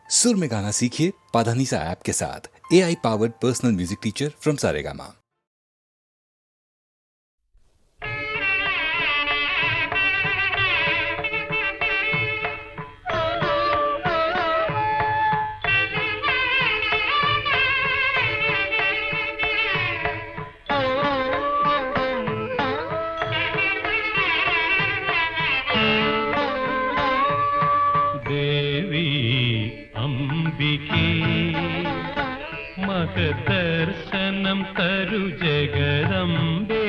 सुर में गाना सीखिए पाधानीसा ऐप के साथ। AI powered personal music teacher from Saregama. ദർശനം തരു ജഗദംബേ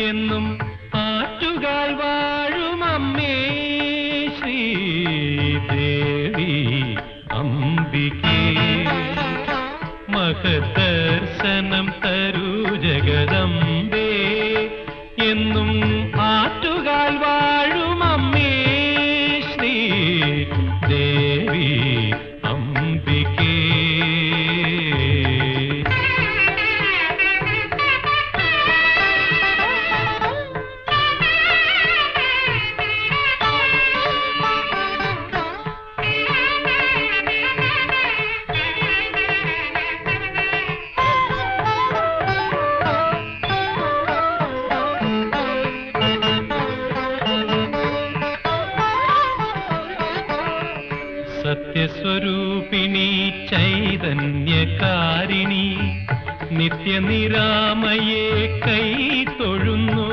എന്നും ആറ്റുകാൽ വാഴും അമ്മേ ശ്രീദേവി അംബികേ മഹദർശനം തരു ജഗദംബേ എന്നും ആറ്റുകാൽ വാഴും അമ്മേ ശ്രീദേവി അംബികേ. സത്യസ്വരൂപിണി ചൈതന്യകാരിണി നിത്യനിരാമയെ കൈ തൊഴുന്നു.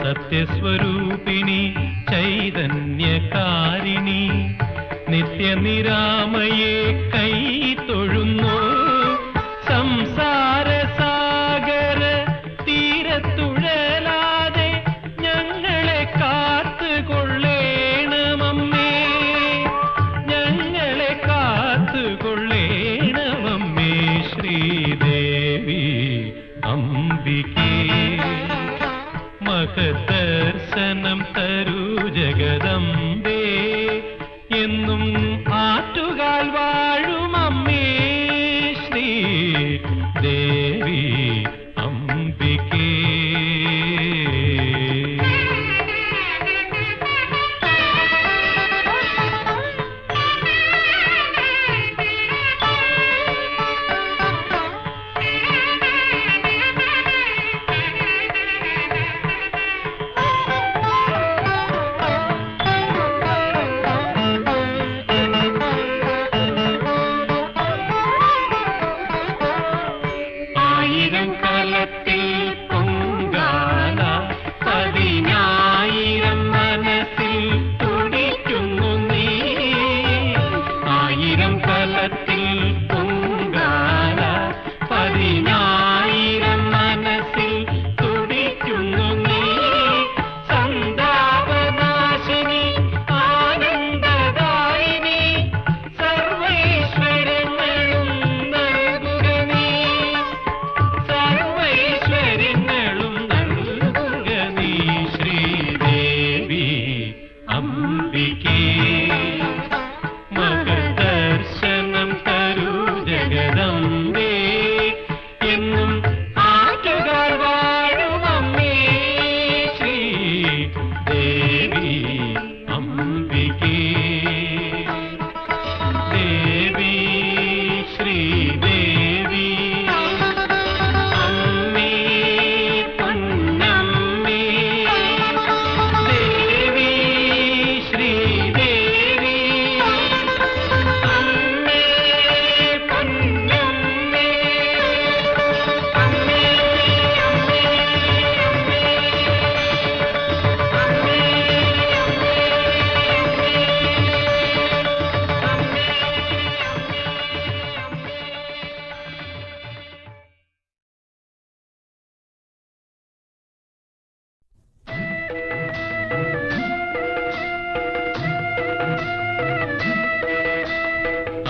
സത്യസ്വരൂപിണി ചൈതന്യകാരിണി നിത്യനിരാമയെ കൈ തൊഴുന്നു. സംസാര സാഗര തീരത്തുഴലാതെ ഞങ്ങളെ കാത്തുകൊള്ളേണമമ്മേ, ഞങ്ങളെ കാത്തുകൊള്ളേണമമ്മേ ശ്രീദേവി അംബികേ മഹദർശനം തരു ജഗദംബേ എന്നും ആറ്റുകാൽ വാഴും അമ്മേ ശ്രീദേവി അംബികേ.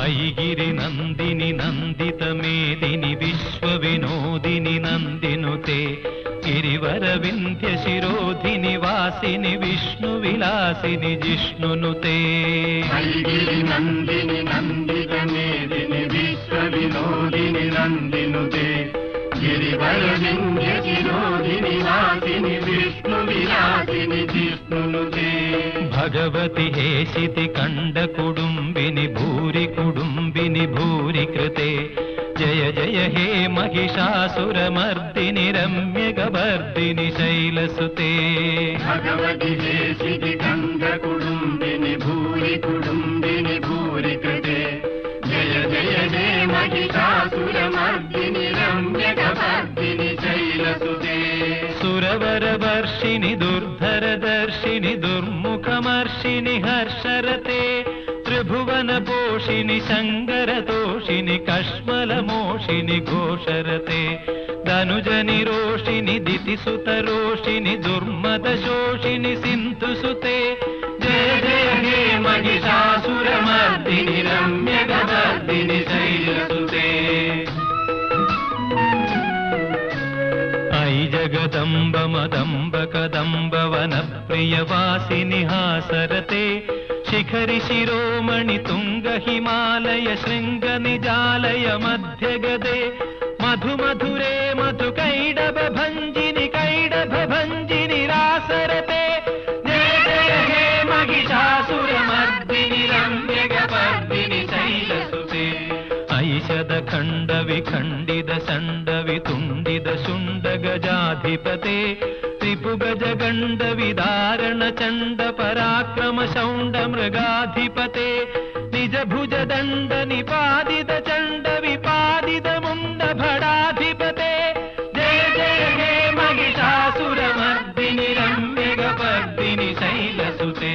ऐगिरि नंदिनि नंदितमेदिनि विश्वविनोदिनि नंदिनुते गिरिवर विंध्य शिरोधिनि वासिनि विष्णुविलासिनि जिष्णुनुते. ऐगिरि नंदिनि नंदितमेदिनि विश्वविनोदिनि नंदिनुते गिरिवर विंध्य शिरोधिनि वासिनि विष्णुविलासिनि जिष्णुनुते. भगवति हेशिति कंड कुडुंबिनि भूरि कृते जय जय हे महिषासुरमर्दिनि रम्यकवर्दिनि शैलसुते भगवति हे सिद्धिगङ्गकुडुम्बिनि भूरि कुडुम्बिनि भूरि कृते जय जय हे महिषासुरमर्दिनि रम्यकवर्दिनि शैलसुते सुरवरवर्षिणि दुर्धरदर्शिनि दुर्मुखमर्षिणि हर्षरते त्रिभुवनपोषिणि शङ्करतोषिणि कश्मलमोषिणि घोषरते धनुजनिरोषिणि दितिसुतरोषिणि दुर्मदशोषिणि सिन्धुसुते जय जय हे महिषासुरमर्दिनि रम्यकवर्दिनि शैलसुते अयि जगदम्ब मदम्ब कदम्ब वनप्रियवासिनि हासरते शिखरि शिरोमणि तुङ्ग हिमालय शृङ्ग निजालय मध्यगदे मधुमधुरे मधुकैडभ भञ्जिनि कैडभ भञ्जिनि रासरते जय जय हे महिषासुरमर्दिनि रम्यकवर्दिनि शैलसुते ऐषदखण्ड विखण्डित षण्ड वितुण्डित शुण्ड गजाधिपते त्रिपुगज गण्ड विदारण चण्ड पराक्रम शौण्ड मृगाधिपते निज भुज दण्ड निपादित चण्ड विपादित मुण्ड भडाधिपते जय जय हे महिषासुरमर्दिनि रम्यकवर्दिनि शैलसुते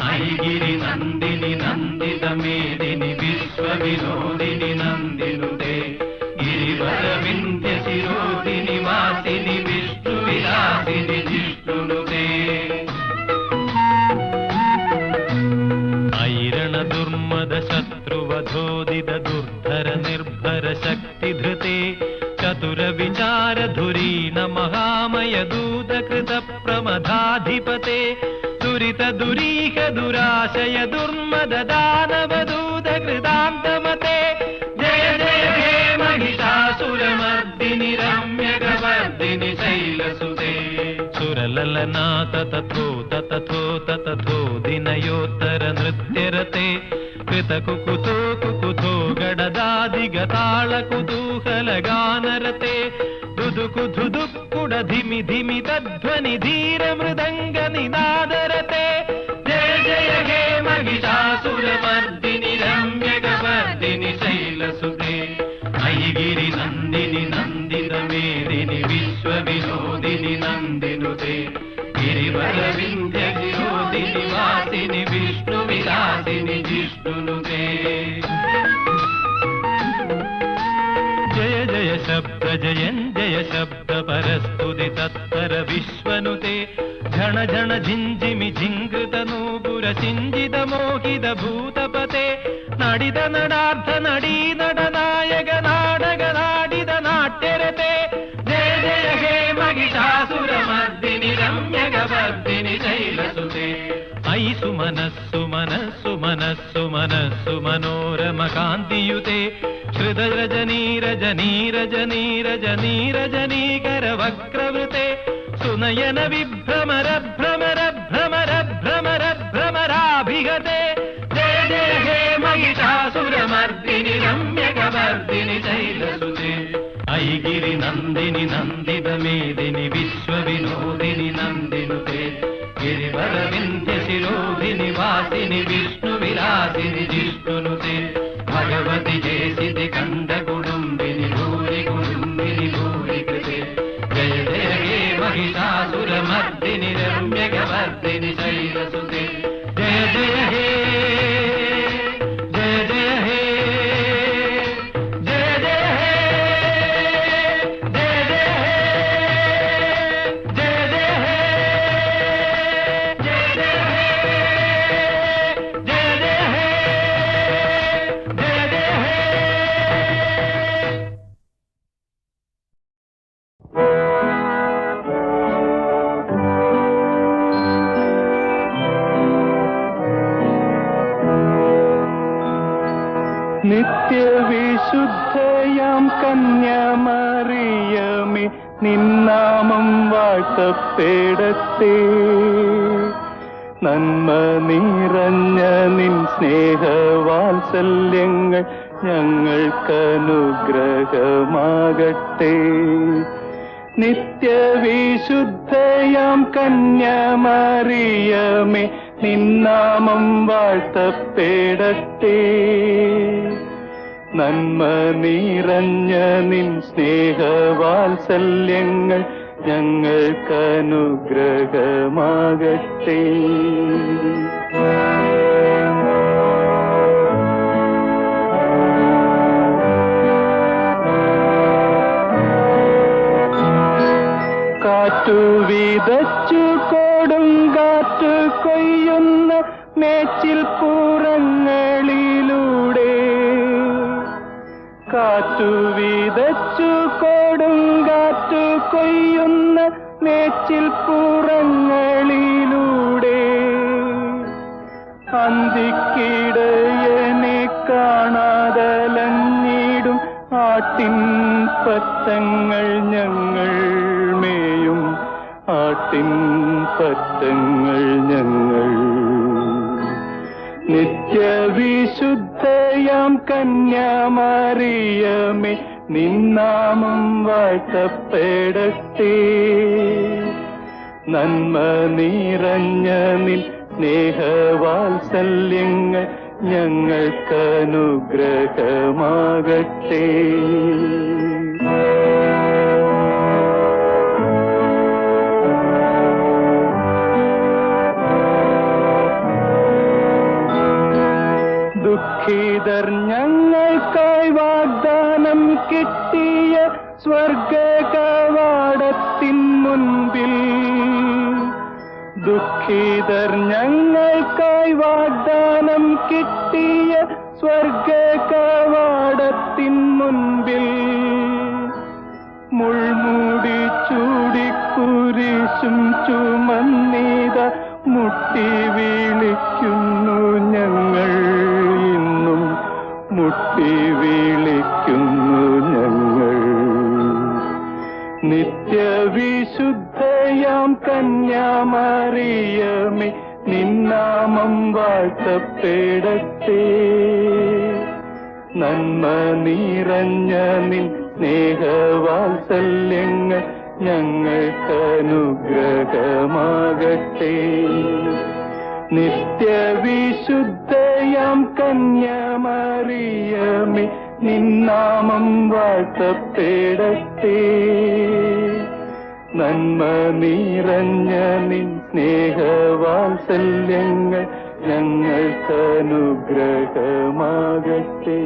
अयि गिरिनन्दिनि नन्दित मेदिनि विश्वविनोदिनि नन्दिनुते गिरिवरविन्ध्य शिरोधिनि वासिनि विष्णुविलासिनि जिष्णुनुते ऐरण दुर्मद शत्रुवधोदित दुर्धर निर्भर शक्तिधृते चतुर विचार धुरीन महामय दूत कृत प्रमदाधिपते दुरित दुरीह दुराशय दुर्मद दानव दूत कृतान्तमते जय जय हे महिषासुरमर्दिनि रम्यकवर्दिनि शैलसुते सुरललनाथ तथोत तथोत तथो दिनयोत्तर नृत्यरते कृतकुकुतो कुकुतो गडदादिगताळ कुतूहल गानरते दुदुकु धुदुक्कुड धिमि धिमि तध्वनि धीर मृदङ्ग निनादरते जय जय हे महिषासुरमर्दिनि रम्यकवर्दिनि शैलसुते अयि गिरिनन्दिनि नन्दित मेदिनि विश्वविनोदिनि नन्दिनुते गिरिवरविन्ध्य गिरोधिनि वासिनि विष्णुविलासिनि जिष्णुनुते जय जय शब्द जयञ्जय शब्द परस्तुति तत्पर विश्वनुते झण झण झिञ्झिमि झिङ्कृत नूपुर सिञ्जित मोहित भूतपते नडित नडार्थ नडी नडनायक नाडक नाडित नाट्यरते जय जय हे महिषासुरमर्दिनि रम्यकवर्दिनि शैलसुते अयि सुमनस्सु मनस्सु मनस्सु मनस्सु मनोरम कान्तियुते श्रुतरजनीरजनीरजनीरजनीरजनीकर वक्रवृते सुनयन विभ्रमर भ्रमर भ्रमर भ्रमर भ्रमराभिगते जय जय हे महिषासुरमर्दिनि रम्यकवर्दिनि शैलसुते अयि गिरिनन्दिनि नन्दित मेदिनि विश्वविनोदिनि नन्दिनुते गिरिवरविन्ध्य शिरोधिनि वासिनि विष्णुविलासिनि जिष्णुनुते भगवति हे सिद्धिगङ्गकुडुम्बिनि भूरि कुडुम्बिनि भूरि कृते जय जय हे महिषासुरमर्दिनि रम्यकवर्दिनि शैलसुते जय जय हे जय जय हे जय जय हे जय जय हे जय जय हे जय जय हे जय जय हे जय जय हे നിത്യവിശുദ്ധയാം കന്യാമറിയമേ നിന്നാമം വാഴ്ത്തപ്പെടട്ടെ. നന്മ നിറഞ്ഞ നിൻ സ്നേഹവാത്സല്യങ്ങൾ ഞങ്ങൾക്കനുഗ്രഹമാകട്ടെ. നിത്യവിശുദ്ധയാം കന്യാമറിയമേ, നിന്നാമം വാഴ്ത്തപ്പെടട്ടെ. നന്മ നിറഞ്ഞ നിൻ സ്നേഹവാത്സല്യങ്ങൾ ഞങ്ങൾക്കനുഗ്രഹമാകട്ടെ. കാറ്റു വിതച്ചു കൊടുങ്കാറ്റ് കൊയ്യുന്ന മേച്ചിൽ പുറങ്ങളിലൂടെ, കാറ്റു വിതച്ചു കൊടുങ്കാറ്റ് കൊയ്യുന്ന മേച്ചിൽ പുറങ്ങളിലൂടെ, അന്തിക്കിടയനെ കാണാതലഞ്ഞിടും ആട്ടിൻ പറ്റങ്ങൾ ഞങ്ങൾ മേയും ആട്ടിൻ പറ്റങ്ങൾ ഞങ്ങൾ. നിത്യവിശുദ്ധയാം കന്യാമറിയമേ, നിന്നാമം വാഴ്ത്തപ്പെടട്ടെ. നന്മ നിറഞ്ഞ നിൻ സ്നേഹവാത്സല്യങ്ങൾ ഞങ്ങൾക്കനുഗ്രഹമാകട്ടെ. ദുഃഖിതർ ഞങ്ങൾക്കായി വാഗ്ദാനം കിട്ടിയ സ്വർഗ കവാടത്തിൻ മുൻപിൽ, ദുഃഖിതർ ഞങ്ങൾക്കായി വാഗ്ദാനം കിട്ടിയ സ്വർഗ കവാടത്തിൻ മുൻപിൽ, മുൾമൂടി ചൂടിക്കുരിശും ചുമന്നിത മുട്ടി വിളിക്കുന്നു ഞങ്ങൾ, ഇന്നും മുട്ടി വിളിക്കുന്നു ഞങ്ങൾ. നിത്യവിശുദ്ധയാം കന്യാമറിയമേ, നിന്നാമം വാഴ്ത്തപ്പെടട്ടെ. നന്മ നിറഞ്ഞ നിൻ സ്നേഹവാത്സല്യങ്ങൾ ഞങ്ങൾക്കനുഗ്രഹമാകട്ടെ. നിത്യവിശുദ്ധയാം കന്യാമറിയമേ, നിന്നാമം വാഴ്ത്തപ്പെടട്ടെ. നന്മ നിറഞ്ഞ നിൻ സ്നേഹവാത്സല്യങ്ങൾ ഞങ്ങൾക്കനുഗ്രഹമാകട്ടെ.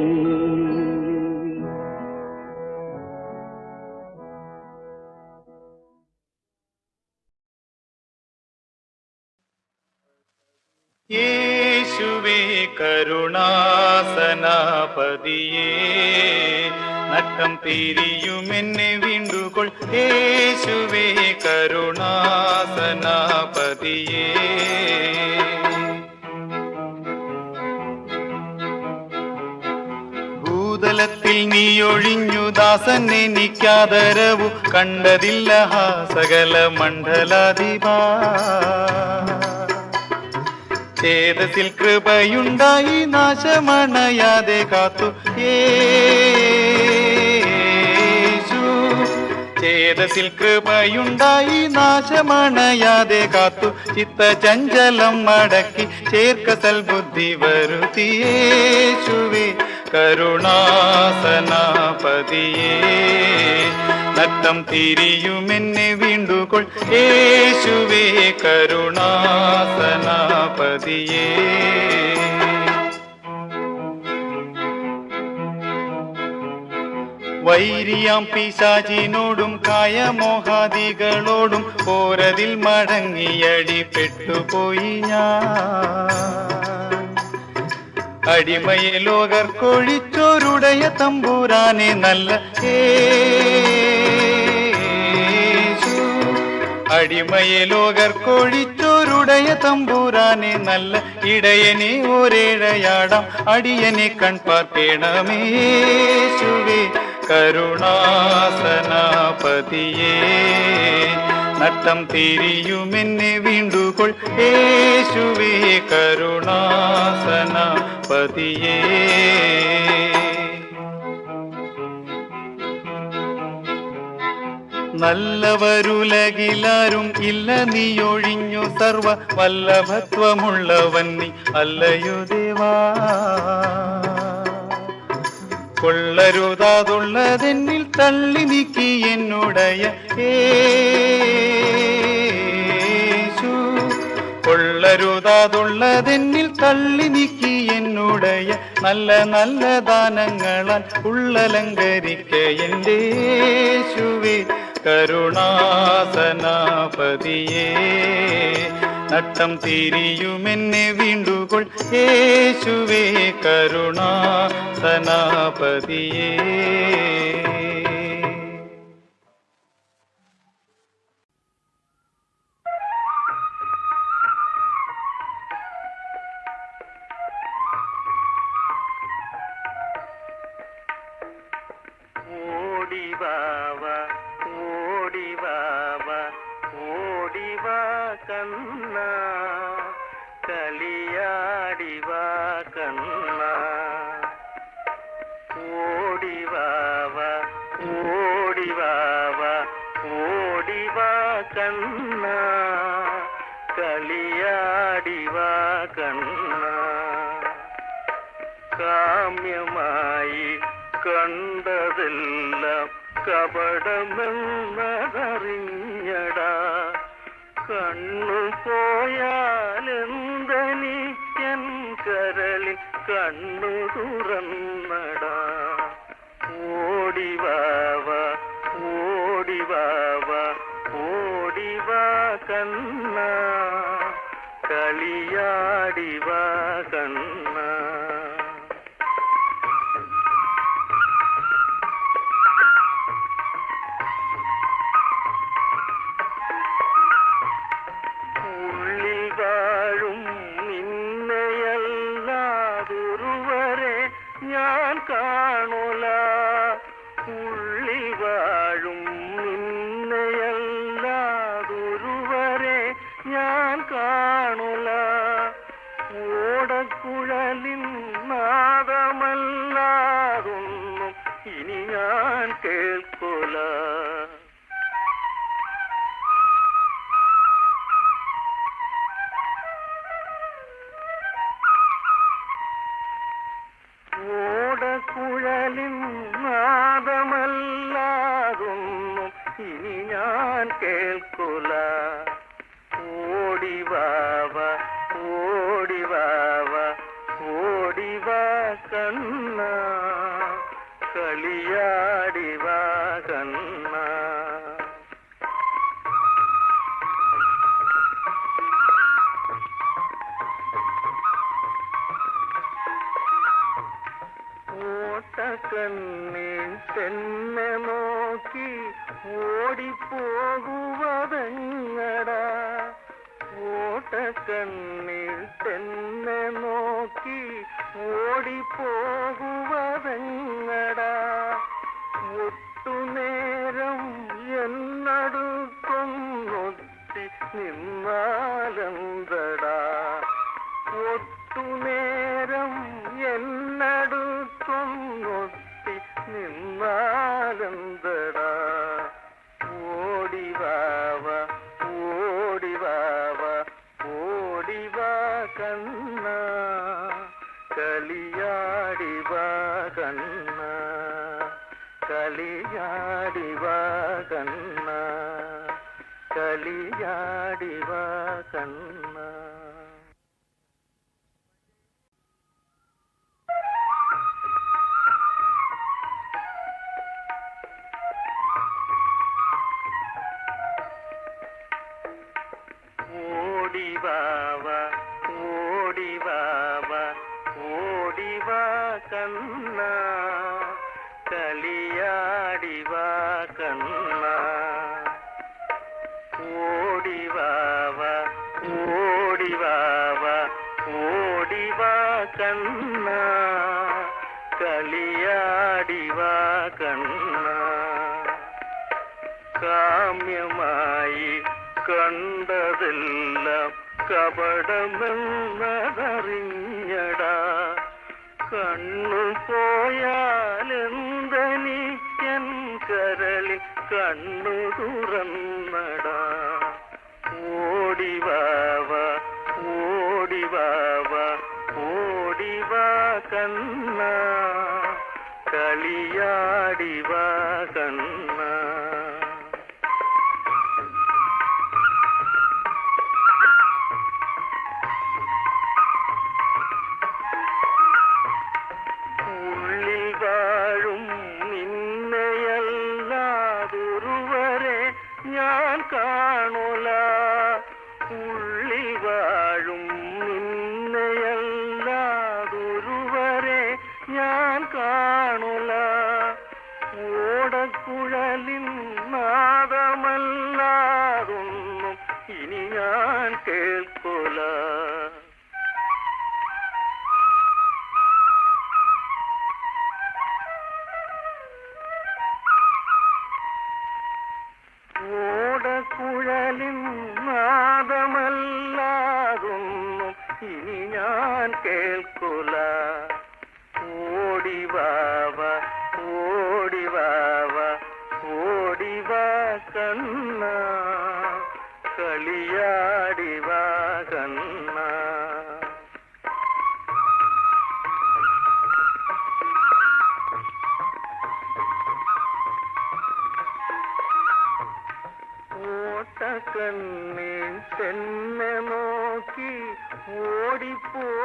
യേശുവേ കരുണാസനാപതിയേ, നട്ടം തിരിയുമെന്നെ വീണ്ടുകൊൾ. യേശുവേ കരുണാസനാപതിയേ, ഭൂതലത്തിൽ നീയൊഴിഞ്ഞു ദാസൻ എനിക്കാദരവു കണ്ടതില്ല ഹാ സകല മണ്ഡലാധിപാ. ചേതസിൽ കൃപയുണ്ടായി നാശമണയാതെ കാത്തു യേശു. ചേതസിൽ കൃപയുണ്ടായി നാശമണയാതെ കാത്തു ചിത്തചഞ്ചലം മടക്കി ചേർക്ക സൽബുദ്ധി വരുത്തി. യേശുവേ കരുണാസനാപതിയേ, നട്ടം തിരിയുമെന്നെ വീണ്ടുകൊൾ. യേശുവേ കരുണാസനാപതിയേ. വൈരിയാം പിശാചിനോടും കായമോഹാദികളോടും പോരതിൽ മടങ്ങിയടി പെട്ടുപോയി ഞാൻ. അടിമയെ ലോകർക്കൊഴിച്ചോരുടയ തമ്പുരാനെ നല്ല യേശു. അടിമയെ ലോകർക്കൊഴിച്ചോരുടയ തമ്പുരാനെ നല്ല ഇടയനെ ഒരേഴയാടാം അടിയനെ കൺപാർക്കേണമേ. യേശുവേ കരുണാസനാപതിയേ, നട്ടം തിരിയുമെന്നെ വീണ്ടുകൊൾ. യേശുവേ കരുണാസനാപതിയേ. നല്ലവരുലകിലാരും ഇല്ല നീയൊഴിഞ്ഞു സർവ വല്ലഭത്വമുള്ളവൻ നീ അല്ലയോ ദേവാ. കൊള്ളരുതാതുള്ളതെന്നിൽ തള്ളി നീക്കി എന്നുടയ യേശു. കൊള്ളരുതാതുള്ളതെന്നിൽ തള്ളി നീക്കി എന്നുടയ നല്ല നല്ല ദാനങ്ങളാൽ ഉള്ളലങ്കരിക്ക എൻ്റെ യേശുവേ. കരുണാസനാപതിയേ നട്ടം തിരിയുമെന്നെ വീണ്ടുകൊൾ യേശുവേ. കരുണാസനാപതിയേ. ഓടിവാവ ഓടിവാവ ഓടിവാ കണ്ണ കളിയാടിവാ കണ്ണ. ഓടിവാവ ഓടിവാവ ഓടിവാ കണ്ണ കളിയാടിവാ കണ്ണ. കാമ്യമായി കണ്ടതെല്ലാം കപടമെന്നതറിഞ്ഞടാ. കണ്ണു പോയാലെന്തനിക്കൻ കരളിൽ കണ്ണു തുറന്നടാ. ഓടിവാവ ഓടിവാവ ഓടിവാ കണ്ണ കളിയാടിവാ കണ്ണ. ഞാൻ കാണുല ഉള്ളിൽ വാഴും നിന്നെയല്ലാതൊരുവരെ ഞാൻ കാണുല. ഓടക്കുഴലിൻ നാദമല്ലാതൊന്നും ഇനി ഞാൻ കേൾക്കുല. ഓടക്കുഴലിൻ നാദമല്ലാതൊന്നും ഇനി ഞാൻ കേൾക്കുല. ഓടിവാവ ഓടിവാവ ഓടിവാ കണ്ണ കളിയാടിവാ കണ്ണ. ഓട്ടക്കണ്ണിൽ തന്നെ നോക്കി ഓടിപ്പോകുവതെങ്ങടാ. ഓട്ടക്കണ്ണിൽ തന്നെ നോക്കി ഓടിപ്പോകുവതെങ്ങടാ. ഒട്ടുനേരം എന്നടുത്തൊന്നൊത്തി നിന്നാലെന്തടാ. ഒട്ടുനേരം എന്നടുത്തൊന്നൊത്തി നിന്നാലെന്തടാ. ഓടിവാവ ഓടിവാവ ഓടിവാ കണ്ണ കളിയാടിവാ കണ്ണ കളിയാടിവാ കണ്ണ കളിയാടിവാ കണ്ണ. ഓടിവാവ ഓടിവാവ ഓടിവാ കണ്ണ കളിയാടിവാ കണ്ണ. ഓടിവാവ ഓടിവാവ ഓടിവാ കണ്ണ കളിയാടിവാ കണ്ണ. കാമ്യമായി കണ്ടതെല്ലാം കപടമെന്നതറിഞ്ഞടാ. കണ്ണു പോയാലെന്തനിക്കൻ കരളിൽ കണ്ണു തുറന്നടാ ഓടിവാവ ഓടിവാവ ഓടിവാ കണ്ണ കളിയാടിവാ കണ്ണ ഉള്ളിൽ വാഴും നിന്നെയല്ലാതൊരുവരെ ഞാൻ കാണുല ഉള്ളിൽ വാഴും നിന്നെയല്ലാതൊരുവരെ ഞാൻ കാണുല ഓടക്കുഴലിൻ നാദമല്ലാതൊന്നും ഇനി ഞാൻ കേൾക്കുല ഓടക്കുഴലിൻ നാദമല്ലാതൊന്നും ഇനി ഞാൻ കേൾക്കുല ഓടിവാവ ഓടിവാവ ഓടിവാ കണ്ണ കളിയാടിവാ കണ്ണ ഓട്ടക്കണ്ണിൽ തന്നെ നോക്കി ഓടിപ്പോകുവതെങ്ങടാ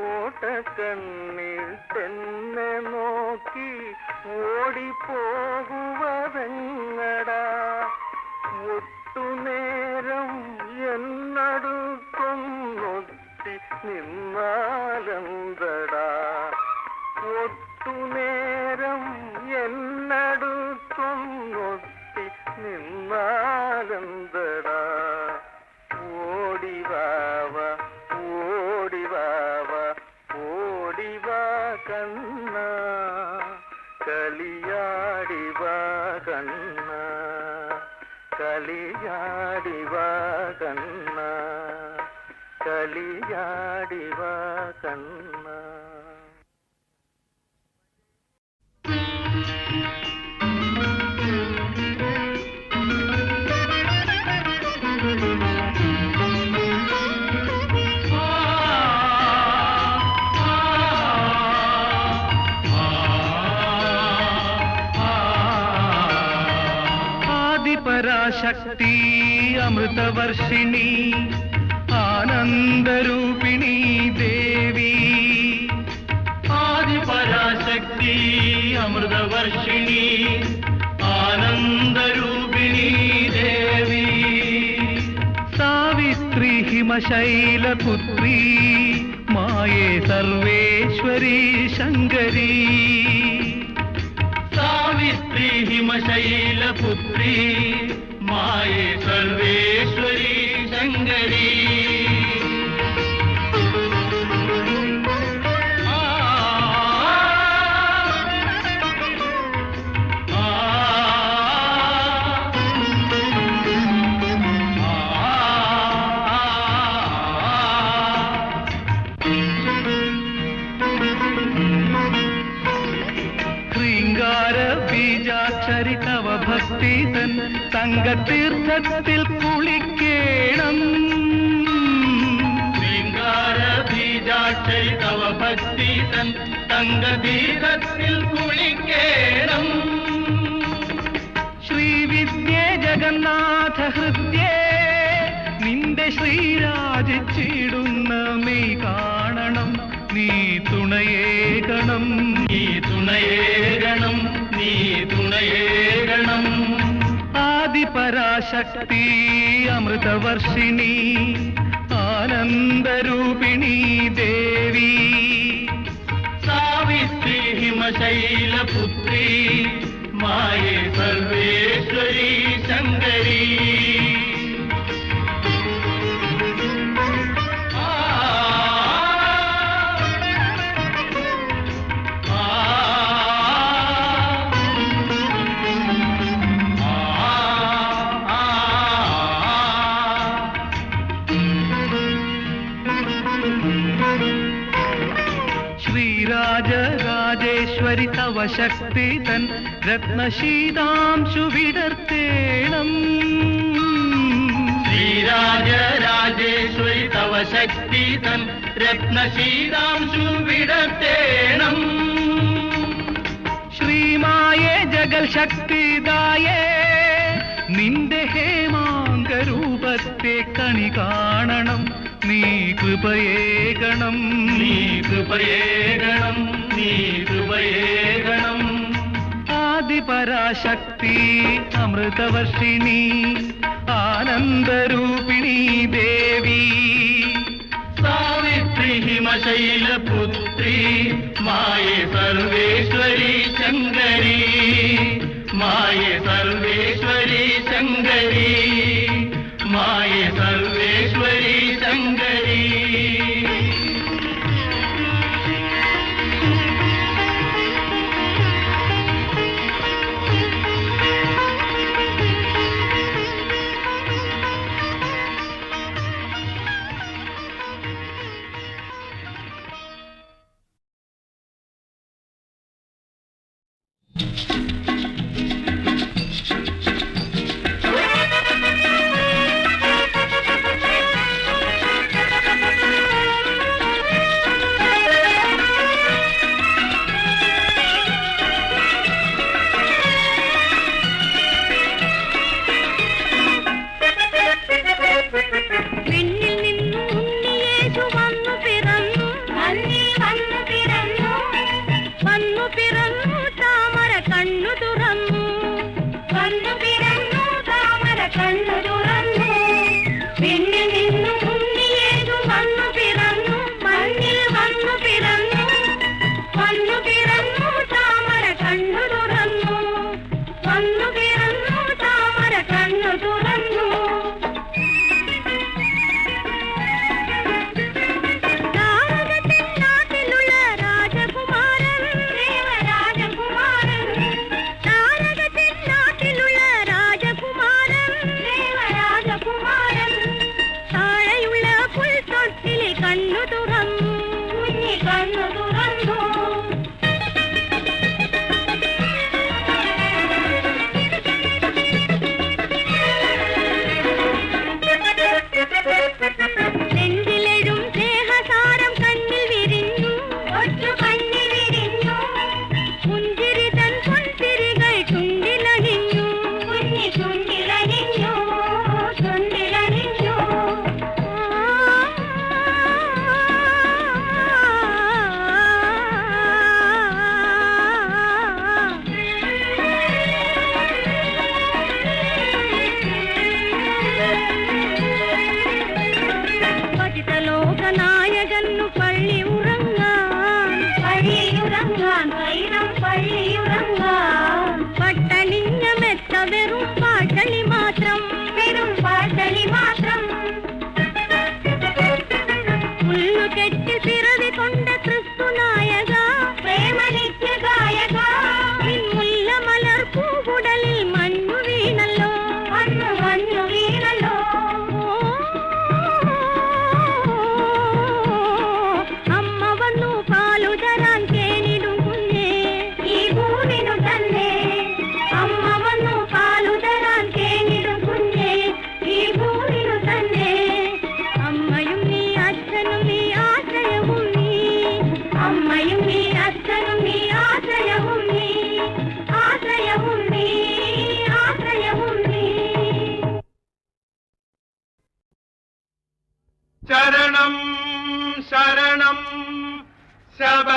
ഓട്ടക്കണ്ണിൽ തന്നെ നോക്കി ഓടിപ്പോകുവതെങ്ങടാ ഒട്ടുനേരം എന്നടുക്കൊന്നൊത്തി നിന്നാലന്തടാ ഒട്ടുനേരം എന്നടുക്കൊന്നൊത്തി നിന്നാലന്തടാ ഓടിവാവ ഓടിവാവ ഓടിവാ കണ്ണ കളിയാടിവാ കണ്ണ കളിയാടിവാ കണ്ണ കളിയാടിവാ കണ്ണ ശക്തി അമൃതവർഷിണി ആനന്ദരൂപിണി ദേവി ആദിപരാശക്തി അമൃതവർഷിണി ആനന്ദരൂപിണി ദേവി സാവിത്രി ഹിമശൈലപുത്രി മായേ സർവേശ്വരി ശങ്കരി സാവിത്രി ഹിമശൈലപുത്രി മായേ സർവേശ്വരി ശങ്കരി തവ ഭക്തി തൻ തങ്കതീർത്ഥത്തിൽ കുളിക്കേണം ശൃംഗാര ബീജാക്ഷരി തവ ഭക്തി തൻ തങ്കതീർത്ഥത്തിൽ കുളിക്കേണം ശ്രീവിദ്യേ ജഗന്നാഥ ഹൃദ്യേ നിന്റെ ശ്രീരാജിച്ചിടുന്ന നീ കാണണം നീ തുണയേകണം നീ തുണയേകണം നീ തുണയേകണം ആദിപരാശക്തി അമൃതവർഷിണി ആനന്ദരൂപിണി ദേവി സാവിത്രി ഹിമശൈലപുത്രി മായേ സർവേശ്വരി ശങ്കരി ശ്രീരാജരാജേശ്വരി തവ ശക്തി തൻ രത്നശീതാംശു വിടർത്തേണം. ശ്രീരാജരാജേശ്വരി തവ ശക്തി തൻ രത്നശീതാംശു വിടർത്തേണം. ശ്രീമായേ ജഗൽ ശക്തിദായേ നിന്റെ ഹേമാംഗരൂപത്തെ കണി കാണണം. നീ കൃപയേകണം, നീ കൃപയേകണം, നീ കൃപയേകണം. ആദിപരാശക്തി അമൃതവർഷിണി ആനന്ദരൂപിണി ദേവി. സാവിത്രി ഹിമശൈലപുത്രി മായേ സർവേശ്വരി ശങ്കരി, മായേ സർവേശ്വരി ശങ്കരി, മായേ സർവേശ്വരി ശങ്കരി. ശരണം ശരണം ശബരിഗിരീശ,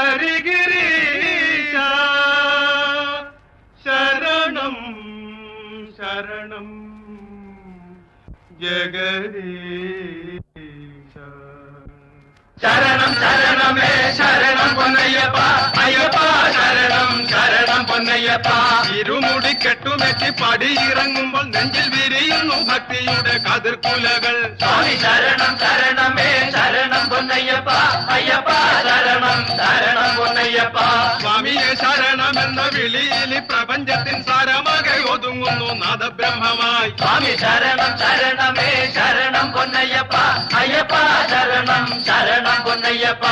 ശരണം ശരണം ജഗദീശ. ശരണം ശരണമേ ശരണം പൊന്നയ്യപ്പ, അയ്യപ്പ ശരണം ശരണം പൊന്നയ്യപ്പ. ഇരുമുടി കെട്ടുമെറ്റി പടിയിറങ്ങുമ്പോൾ നെഞ്ചിൽ വിരിയുന്നു ഭക്തിയുടെ കതിർക്കുലകൾ. സ്വാമി ശരണം ശരണമേ ശരണം പൊന്നയ്യപ്പ, അയ്യപ്പ ശരണം ശരണം ശരണം പൊന്നയ്യപ്പ സ്വാമിയെ ശരണമെന്ന വിളിയിൽ പ്രപഞ്ചത്തിൻ സാരമാകെ ഒതുങ്ങുന്നു നാദബ്രഹ്മമായി സ്വാമി ശരണം ശരണമേ ശരണം പൊന്നയ്യപ്പ അയ്യപ്പ ശരണം ശരണം പൊന്നയ്യപ്പ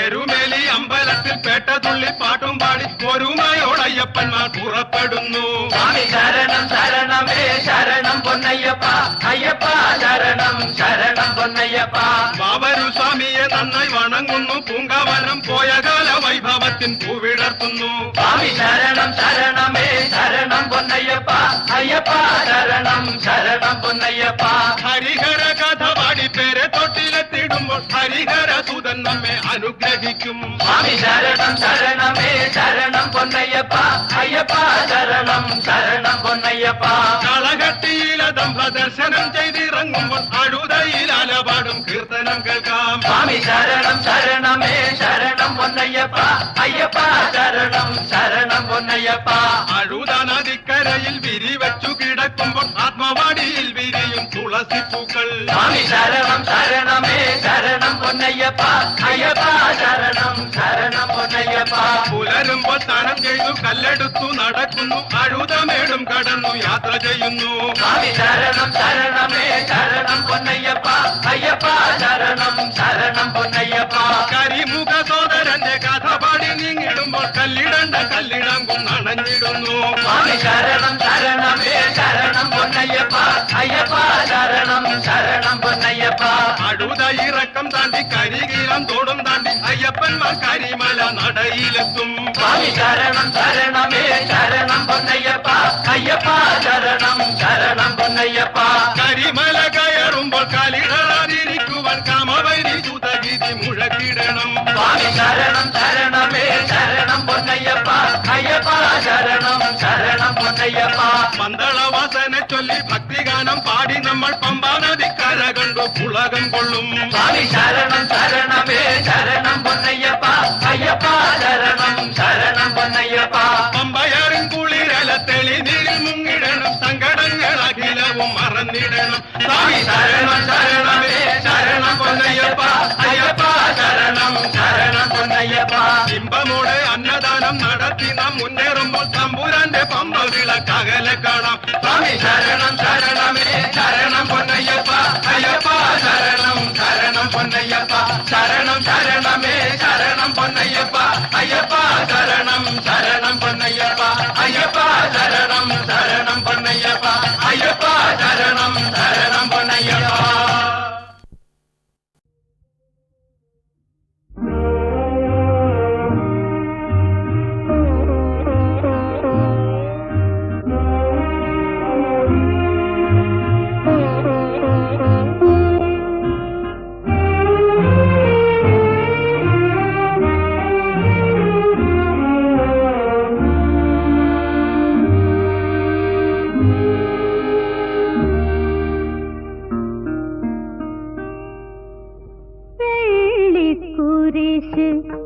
എരുമേലി അമ്പലത്തിൽ പേട്ടതുള്ളി പാട്ടും പാടി ഒരുമയോടയ്യപ്പന്മാർ പുറപ്പെടുന്നു സ്വാമി ശരണം ശരണമേ ശരണം പൊന്നയ്യപ്പ അയ്യപ്പ ശരണം ശരണം പൊന്നയ്യപ്പ ബാബരു സ്വാമിയെ നന്നായി വണങ്ങുന്നു പൂങ്കാവനം പോയ കാല വൈഭവത്തിൻ പൂവിടർത്തുന്നു സ്വാമി ശരണം ശരണമേ ശരണം പൊന്നയ്യപ്പ അയ്യപ്പ ശരണം ശരണം പൊന്നയ്യപ്പ ഹരിഹര കഥ പാടി പേരെ തൊട്ടിലെത്തിടുമ്പോൾ ഹരിഹര സുതൻ നമ്മെ അനുഗ്രഹിക്കും സ്വാമി ശരണം ശരണമേ ശരണം പൊന്നയ്യപ്പ അയ്യപ്പ ശരണം ശരണം പൊന്നയ്യപ്പ കളകട്ടിയില ദമ്പ ദർശനം ചെയ്തിറങ്ങുമ്പോൾ അഴുതയിൽ അലപാടും കീർത്തനം കേൾക്കാം സ്വാമി ശരണം ശരണമേ ശരണം പൊന്നയ്യപ്പ അയ്യപ്പ ശരണം ശരണം പൊന്നയ്യപ്പ അഴുത നദിക്കരയിൽ വിരിവച്ചു കിടക്കുമ്പോൾ ആത്മവാടിയിൽ വിരിയും തുളസിപ്പൂക്കൾ സ്വാമി ശരണം ശരണമേ ശരണം പൊന്നയ്യപ്പ അയ്യപ്പ ശരണം ശരണം പൊന്നയ്യപ്പ പുലരുമ്പോൾ സ്നാനം ചെയ്തു കല്ലെടുത്തു നടക്കുന്നു അഴുതമേടും കടന്നു യാത്ര ചെയ്യുന്നു സ്വാമി ശരണം ശരണമേ ശരണം പൊന്നയ്യപ്പ അയ്യപ്പ ശരണം ശരണം പൊന്നയ്യപ്പ കരിമുഖ സോദരന്റെ കഥ പാടി നീങ്ങിടുമ്പോൾ കല്ലിടണ്ട കല്ലിടം കൊന്നണഞ്ഞിടുന്നു സ്വാമി ശരണം ശരണമേ ശരണം പൊന്നയ്യപ്പ അയ്യപ്പ ശരണം ശരണം പൊന്നയ്യപ്പ അഴുത ഇറക്കം താണ്ടി കരികീലം തോടും താണ്ടി അയ്യപ്പന്മാർ കരിമല നടയിലെത്തും സ്വാമി ശരണം ശരണമേ ശരണം പൊന്നയ്യപ്പ അയ്യപ്പ ശരണം ശരണം പൊന്നയ്യപ്പ കരിമല കയറുമ്പോൾ കാലിടാതിരിക്കുവാൻ കാമവൈരി സുതഗിരി മുഴക്കിടണം സ്വാമി ശരണം ശരണമേ ശരണം പൊന്നയ്യപ്പ അയ്യപ്പ ശരണം ശരണം പൊന്നയ്യപ്പ മന്ദളവാസനെ ചൊല്ലി ഭക്തിഗാനം പാടി നമ്മൾ പമ്പാ നദിക്കര കണ്ടു പുളകം കൊള്ളും സ്വാമി ശരണം ശരണമേ ശരണം പൊന്നയ്യപ്പ അയ്യപ്പ ശരണം ശരണം പൊന്നയ്യപ്പ പമ്പയറും കുളിരല തെളിനീരിൽ മുങ്ങിടണം സങ്കടങ്ങൾ അഖിലവും മറന്നിടണം സ്വാമി ശരണം ശരണമേ ശരണം പൊന്നയ്യപ്പ അയ്യപ്പ ശരണം ശരണം പൊന്നയ്യപ്പ ഇമ്പമോടെ അന്നദാനം നടത്തി നാം മുന്നേറുമ്പോൾ തമ്പുരാന്റെ പമ്പ വിളക്കകലെ കാണാം സ്വാമി ശരണം ശരണമേ ശരണം പൊന്നയ്യപ്പ അയ്യപ്പ ശരണം ശരണം പൊന്നയ്യപ്പ ശരണം ശരണമേ ശരണം പൊന്നയ്യപ്പ അയ്യപ്പ ശരണം ശരണം പൊന്നയ്യപ്പ അയ്യപ്പ ശരണം ശരണം പൊന്നയ്യപ്പ അയ്യപ്പ ശരണം ശരണം പൊന്നയ്യപ്പ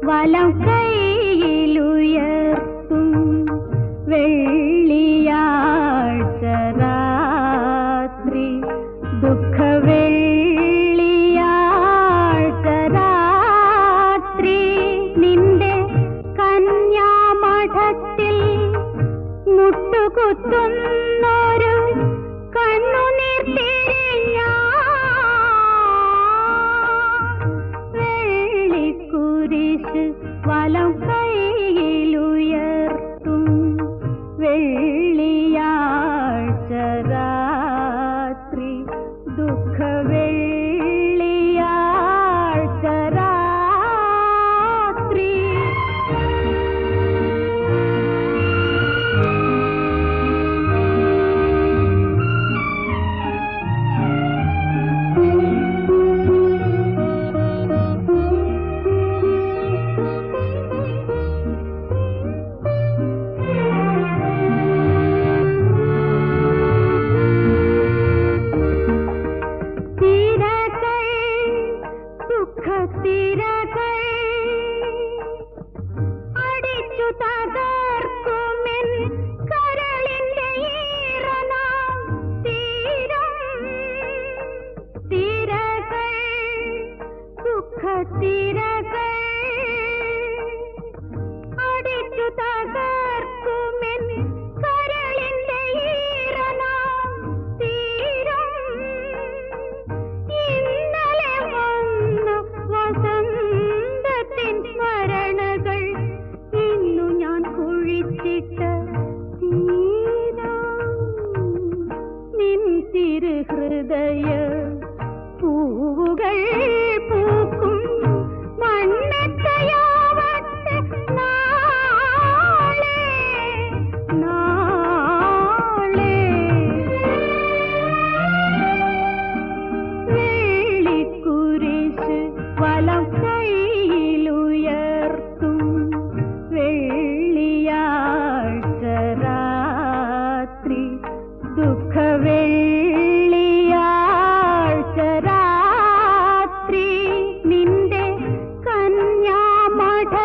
വലം കൈയിലുയർത്തും വെള്ളിയാഴ്ച രാത്രി ദുഃഖ വെള്ളിയാഴ്ച രാത്രി നിന്റെ കന്യാമഠത്തിൽ മുട്ടുകുത്തുന്നൊരു കണ്ണുനീർ തിരിഞ്ഞ കുരിശ് വലം കൈയിലുയർത്തും വെള്ളിയാഴ്ച രാത്രി ദുഃഖ വെള്ളിയാഴ്ച രാത്രി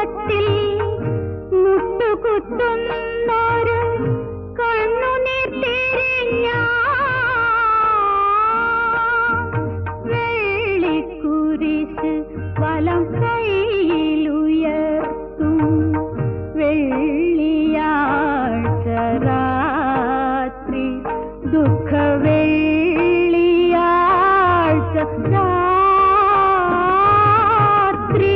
മുഖത്തിൽ മുട്ടുകുത്തുന്നൊരു കണ്ണുനീർ തിരിഞ്ഞ വെള്ളിക്കുരിശ് വലം കൈയിലുയർത്തും വെള്ളിയാഴ്ച രാത്രി ദുഃഖ വെള്ളിയാഴ്ച രാത്രി.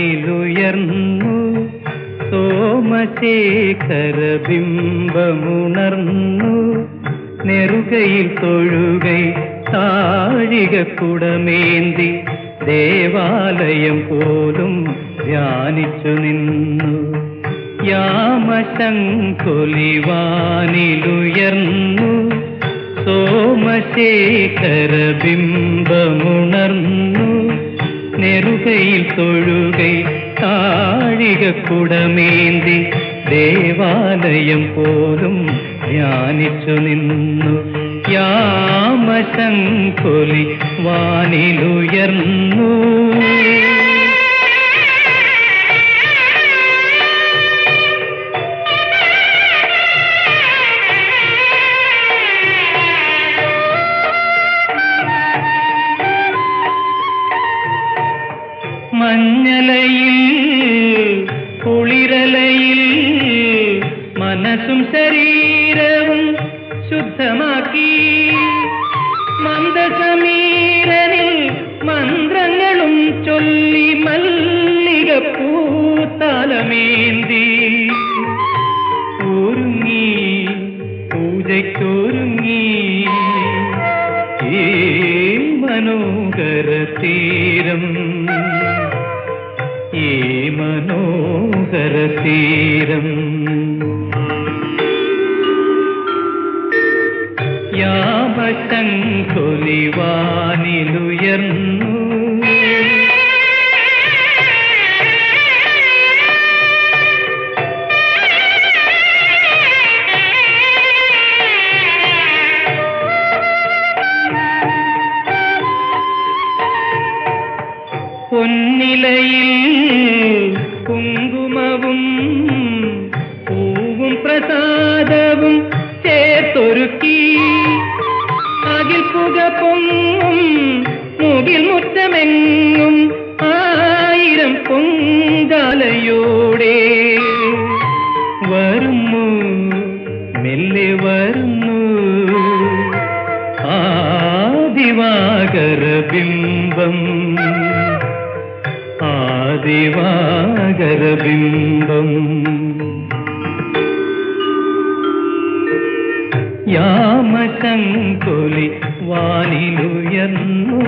യാമശംഖുലിവാനിലുയർന്നു സോമശേഖര ബിംബമുണർന്നു നെറുകയിൽ തൊഴുകൈ താഴികക്കുടമേന്തി ദേവാലയം പോലും ധ്യാനിച്ചു നിന്നു. യാമശംഖുലിവാനിലുയർന്നു സോമശേഖര ബിംബമുണർന്നു നെറുകയിൽ തൊഴുകൈ താഴികക്കുടമേന്തി ദേവാലയം പോലും ധ്യാനിച്ചു നിന്നു. യാമശംഖുലി വാനിലുയർന്നു. മഞ്ഞലയിൽ കുളിരലയിൽ മനസ്സും ശരീരവും ശുദ്ധമാക്കി മന്ദസമീരനിൽ മന്ത്രങ്ങളും ചൊല്ലി മല്ലികപ്പൂത്താലമേന്തി ഒരുങ്ങി പൂജയ്ക്കൊരുങ്ങി ഈ മനോഹര തീരം ഈ മനോഹര തീരം. യാമശംഖുലിവാനിലുയർന്നു. പൊന്നിലയിൽ കുങ്കുമവും പൂവും പ്രസാദവും ചേർത്തൊരുക്കി അകിൽ പുക പൊങ്ങും മുകിൽ മുറ്റമെങ്ങും ആയിരം പൊങ്കാലയോടെ വരുന്നു മെല്ലെ വരുന്നു ആദിവാകര ബിംബം ആദിവാകര ബിംബം. യാമശംഖുലി വാനിലുയർന്നു.